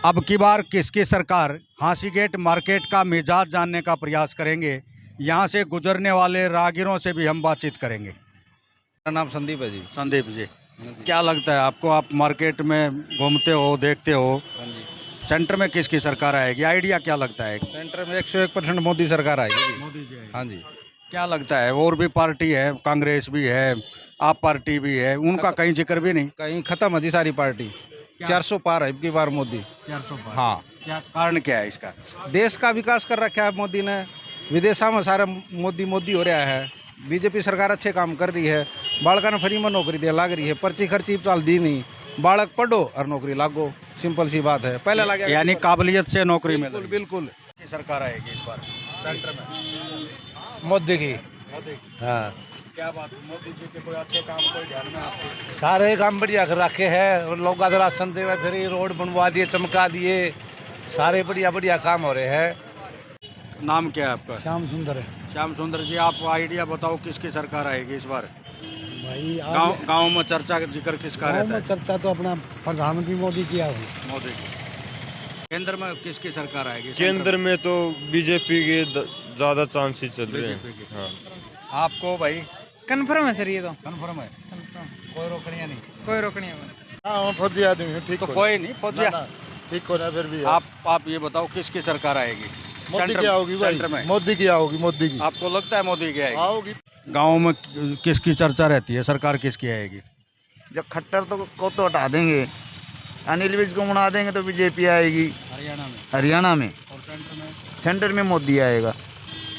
अब की बार किसकी सरकार, हांसीगेट मार्केट का मिजाज जानने का प्रयास करेंगे। यहाँ से गुजरने वाले राहगीरों से भी हम बातचीत करेंगे। मेरा नाम संदीप है जी। संदीप जी, क्या लगता है आपको? आप मार्केट में घूमते हो, देखते हो, हाँ जी। सेंटर में किसकी सरकार आएगी? आइडिया क्या लगता है? सेंटर में 101% मोदी सरकार आएगी जी। मोदी जी आएगी। हाँ जी। क्या लगता है? और भी पार्टी है, कांग्रेस भी है, आप पार्टी भी है, उनका कहीं जिक्र भी नहीं। कहीं खत्म है जी सारी पार्टी। 400 पार है अब की बार मोदी। 400 पार। हाँ, क्या कारण क्या है इसका? देश का विकास कर रखा है मोदी ने। विदेशों में सारा मोदी मोदी हो रहा है। बीजेपी सरकार अच्छे काम कर रही है। बालका ने फ्री में नौकरी दे लाग रही है। पर्ची खर्ची चाल दी नहीं, बालक पढ़ो और नौकरी लागो। सिंपल सी बात है। पहले लगे यानी काबिलियत से नौकरी मिल बिल्कुल रही है। बिल्कुल। की सरकार आएगी इस बार सेंटर में? मोदी की। मोदी की। हाँ, क्या बात है, मोदी जी के कोई अच्छे काम कोई ध्यान में आपके? सारे काम बढ़िया कर रखे हैं। और लोग राशन दे फिर रोड बनवा दिए, चमका दिए, सारे बढ़िया बढ़िया काम हो रहे हैं। नाम क्या है आपका? श्याम सुंदर है श्याम सुंदर जी, आप आइडिया बताओ किसकी सरकार आएगी इस बार? भाई। गांव में चर्चा का जिक्र किसका गाँव रहता में है? चर्चा तो अपना प्रधानमंत्री मोदी किया हुआ। मोदी की। केंद्र में किसकी सरकार आएगी? केंद्र में तो बीजेपी के ज्यादा चांसेस चल रहे बीजेपी हैं। की। हाँ। आपको भाई कन्फर्म है सर, ये तो कन्फर्म है? कन्फर्म, कोई रोकड़ियाँ नहीं? कोई रोकनी है। हाँ, फौजी आदमी है, ठीक तो हो कोई नहीं, फौजिया। ना, ठीक हो ना फिर भी आप ये बताओ किसकी सरकार आएगी? मोदी की आओगी भाई। सेंटर में मोदी की आओगी, मोदी की आपको लगता है मोदी की आएगी? आओगी। गाँव में किसकी चर्चा रहती है, सरकार किसकी आएगी? जब खट्टर को तो हटा देंगे, अनिल विज को बना देंगे तो बीजेपी आएगी हरियाणा में। हरियाणा में। और सेंटर में सेंटर में मोदी आएगा।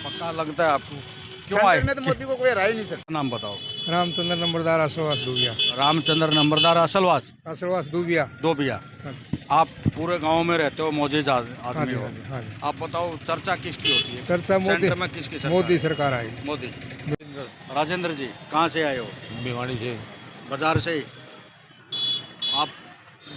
पक्का लगता है आपको? क्यों सेंटर आए? में तो मोदी को कोई हरा ही नहीं सकता। नाम बताओ। रामचंद्र नंबरदार अशरवास दूबिया। रामचंद्र नंबरदार असलवास अशरवास दूबिया। दोबिया। आप पूरे गांव में रहते हो, मौजूद आदमी हो। हाँ जी। आप बताओ चर्चा किसकी होती है? चर्चा मोदी, सेंटर में किसकी सरकार मोदी है? सरकार आएगी। मोदी। राजेंद्र जी, कहाँ से आए हो? भिवानी से। बाजार से ही? आप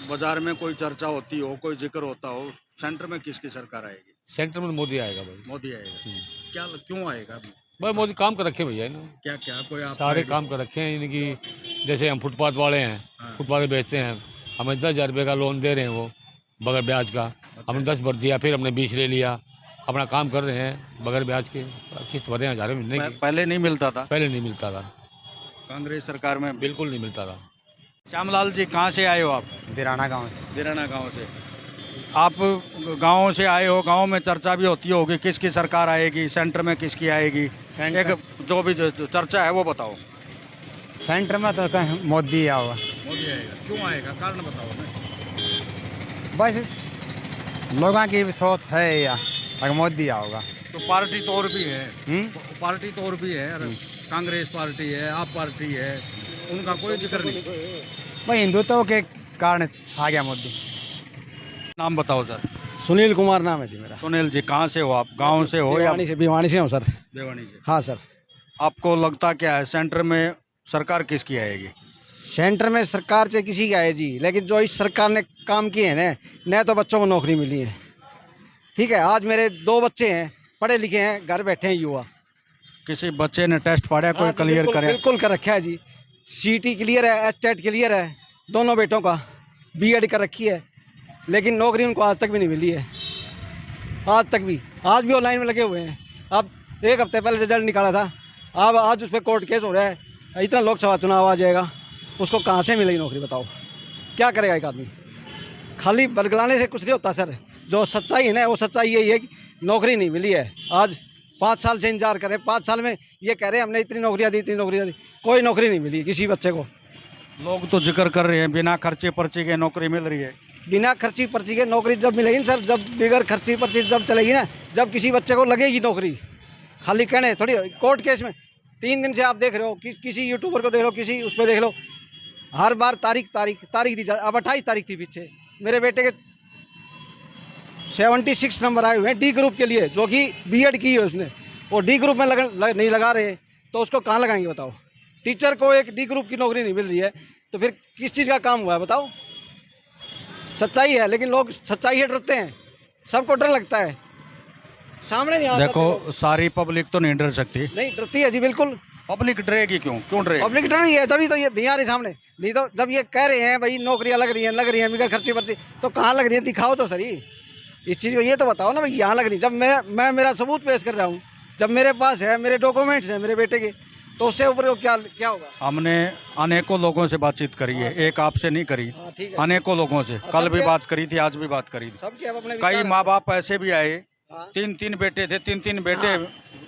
बाजार में कोई चर्चा होती हो, कोई जिक्र होता हो, सेंटर में किसकी सरकार आएगी? सेंटर में मोदी आएगा भाई। मोदी आएगा। क्या क्यों आएगा? भाई मोदी काम कर रखे भैया ना, क्या क्या कोई आप सारे काम कर रखे हैं। इनकी जैसे हम फुटपाथ वाले हैं, हाँ। फुटपाथ पे बेचते हैं, हमें 10,000 रुपये का लोन दे रहे हैं वो बगैर ब्याज का। हमने 10 भर दिया, फिर हमने 20 ले लिया। अपना काम कर रहे हैं बगैर ब्याज के, किस्त भर रहे हैं हज़ारों महीने की। पहले नहीं मिलता था? पहले नहीं मिलता था, कांग्रेस सरकार में बिल्कुल नहीं मिलता था। श्यामलाल जी, कहाँ से आए हो आप? दिराना गाँव से। दिराना गांव से। आप गांव से आए हो, गांव में चर्चा भी होती होगी किसकी सरकार आएगी, सेंटर में किसकी आएगी? एक जो भी जो चर्चा है वो बताओ। सेंटर में तो कहीं मोदी आएगा। मोदी आएगा। क्यों आएगा, कारण बताओ हमें। बस लोगों की सोच है या अगर मोदी आएगा। तो पार्टी तो और भी है, पार्टी तो और भी है, कांग्रेस पार्टी है, आप पार्टी है, उनका कोई जिक्र नहीं। भाई हिंदुत्व के कारण आ गया मोदी। नाम बताओ सर। सुनील कुमार नाम है जी मेरा। सुनील जी, कहाँ से हो आप? गांव से हो या भिवानी से हूँ सर। बेवानी से? हाँ सर। आपको लगता क्या है सेंटर में सरकार किसकी आएगी? सेंटर में सरकार से किसी की आए जी, लेकिन जो इस सरकार ने काम किए हैं न तो बच्चों को नौकरी मिली है। ठीक है, आज मेरे 2 बच्चे हैं, पढ़े लिखे हैं, घर बैठे हैं युवा। किसी बच्चे ने टेस्ट पढ़ा, कोई क्लियर करे? बिल्कुल कर रखा है जी। सीटी क्लियर है, एचटेट क्लियर है, दोनों बेटों का बीएड कर रखी है, लेकिन नौकरी उनको आज तक भी नहीं मिली है। आज तक भी, आज भी ऑनलाइन में लगे हुए हैं। अब 1 हफ्ते पहले रिजल्ट निकाला था, अब आज उस पर कोर्ट केस हो रहा है। इतना लोकसभा चुनाव आ जाएगा, उसको कहाँ से मिलेगी नौकरी बताओ? क्या करेगा एक आदमी? खाली बरगलाने से कुछ नहीं होता सर। जो सच्चाई है ना, वो सच्चाई यही है कि नौकरी नहीं मिली है। आज 5 साल से इंतजार करें, 5 साल में ये कह रहे हैं हमने इतनी नौकरियाँ दी, इतनी नौकरियाँ दी, कोई नौकरी नहीं मिली किसी बच्चे को। लोग तो जिक्र कर रहे हैं बिना खर्चे पर्चे के नौकरी मिल रही है। बिना खर्ची पर्ची के नौकरी जब मिलेगी ना सर, जब बगैर खर्ची पर्ची जब चलेगी ना, जब किसी बच्चे को लगेगी नौकरी। खाली कहने थोड़ी कोर्ट केस में 3 दिन से आप देख रहे हो, किसी यूट्यूबर को देख लो, किसी उस पर देख लो, हर बार तारीख दी जा। अब 28 तारीख थी पीछे। मेरे बेटे के 76 नंबर आए हुए हैं डी ग्रुप के लिए, जो कि बीएड की है उसने। वो डी ग्रुप में नहीं लगा रहे तो उसको कहाँ लगाएंगे बताओ? टीचर को एक डी ग्रुप की नौकरी नहीं मिल रही है तो फिर किस चीज़ का काम हुआ है बताओ? सच्चाई है, लेकिन लोग सच्चाई से डरते हैं, सबको डर लगता है, सामने नहीं आता। देखो, सारी पब्लिक तो नहीं डर सकती। नहीं डरती है जी, बिल्कुल पब्लिक डरेगी क्यों डरेगी? पब्लिक डर रही है, तभी तो ये दिया रही सामने। नहीं तो जब ये कह रहे हैं भाई नौकरियां लग रही हैं बिगड़ खर्ची वर्ची, तो कहाँ लग रही है दिखाओ तो सही इस चीज़ को, ये तो बताओ ना भाई यहाँ लग रही। जब मैं मेरा सबूत पेश कर रहा हूँ, जब मेरे पास है, मेरे डॉक्यूमेंट्स हैं मेरे बेटे के, तो उससे ऊपर क्या होगा? हमने अनेकों लोगों से बातचीत करी है, एक आपसे नहीं करी, हाँ ठीक है, अनेकों लोगों से। कल भी बात करी थी, आज भी बात करी थी। सबके अब अपने कई विचार माँ बाप ऐसे भी आए, हाँ। 3 बेटे थे, 3 बेटे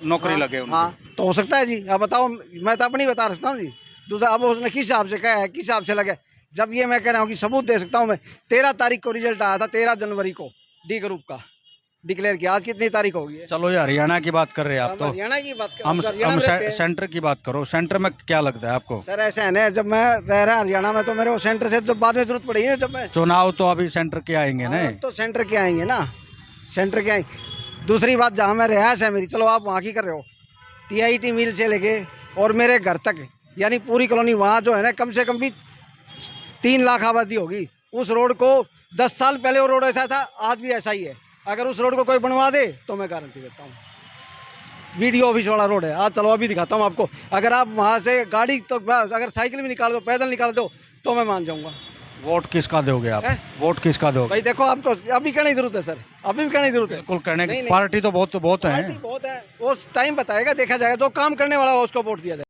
नौकरी लगे उनके। हाँ तो हो सकता है जी। अब बताओ, मैं तो अपनी बता सकता हूँ जी। दूसरा अब उसने किस हिसाब से कहा है, किस हिसाब से लगे, जब ये मैं कह रहा हूँ कि सबूत दे सकता हूँ मैं। 13 तारीख को रिजल्ट आया था, 13 जनवरी को डी ग्रुप का डिक्लेयर किया। आज कितनी तारीख हो गई है? चलो ये हरियाणा की बात कर रहे हैं आप, तो हरियाणा की बात हम हरियाणा में रहते हैं। सेंटर की बात करो। सेंटर में क्या लगता है आपको? सर ऐसा है ना, जब मैं रह रहा हरियाणा में, तो मेरे को सेंटर से जब बाद में जरूरत पड़ेगी ना, जब मैं चुनाव तो अभी सेंटर के आएंगे ना, तो सेंटर के आएंगे ना, सेंटर के आएंगे। दूसरी बात, जहाँ मैं रिहायश है मेरी, चलो आप वहाँ की कर रहे हो, TIT मिल से लेके और मेरे घर तक, यानी पूरी कॉलोनी, वहाँ जो है ना कम से कम भी 3 लाख आबादी होगी। उस रोड को 10 साल पहले वो रोड ऐसा था, आज भी ऐसा ही है। अगर उस रोड को कोई बनवा दे तो मैं गारंटी देता हूँ, वीडियो ऑफिस वाला रोड है। आज चलो अभी दिखाता हूँ आपको। अगर आप वहाँ से गाड़ी, तो अगर साइकिल भी निकाल दो, पैदल निकाल दो, तो मैं मान जाऊँगा। वोट किसका दोगे आप? वोट किसका दोगे? भाई देखो, आपको अभी कहने की जरूरत है सर, अभी भी कहने की जरूरत है। बिल्कुल कहने की, नहीं। पार्टी तो बहुत है। पार्टी बहुत है, वो टाइम बताएगा, देखा जाएगा। जो काम करने वाला हो उसको वोट दिया जाए।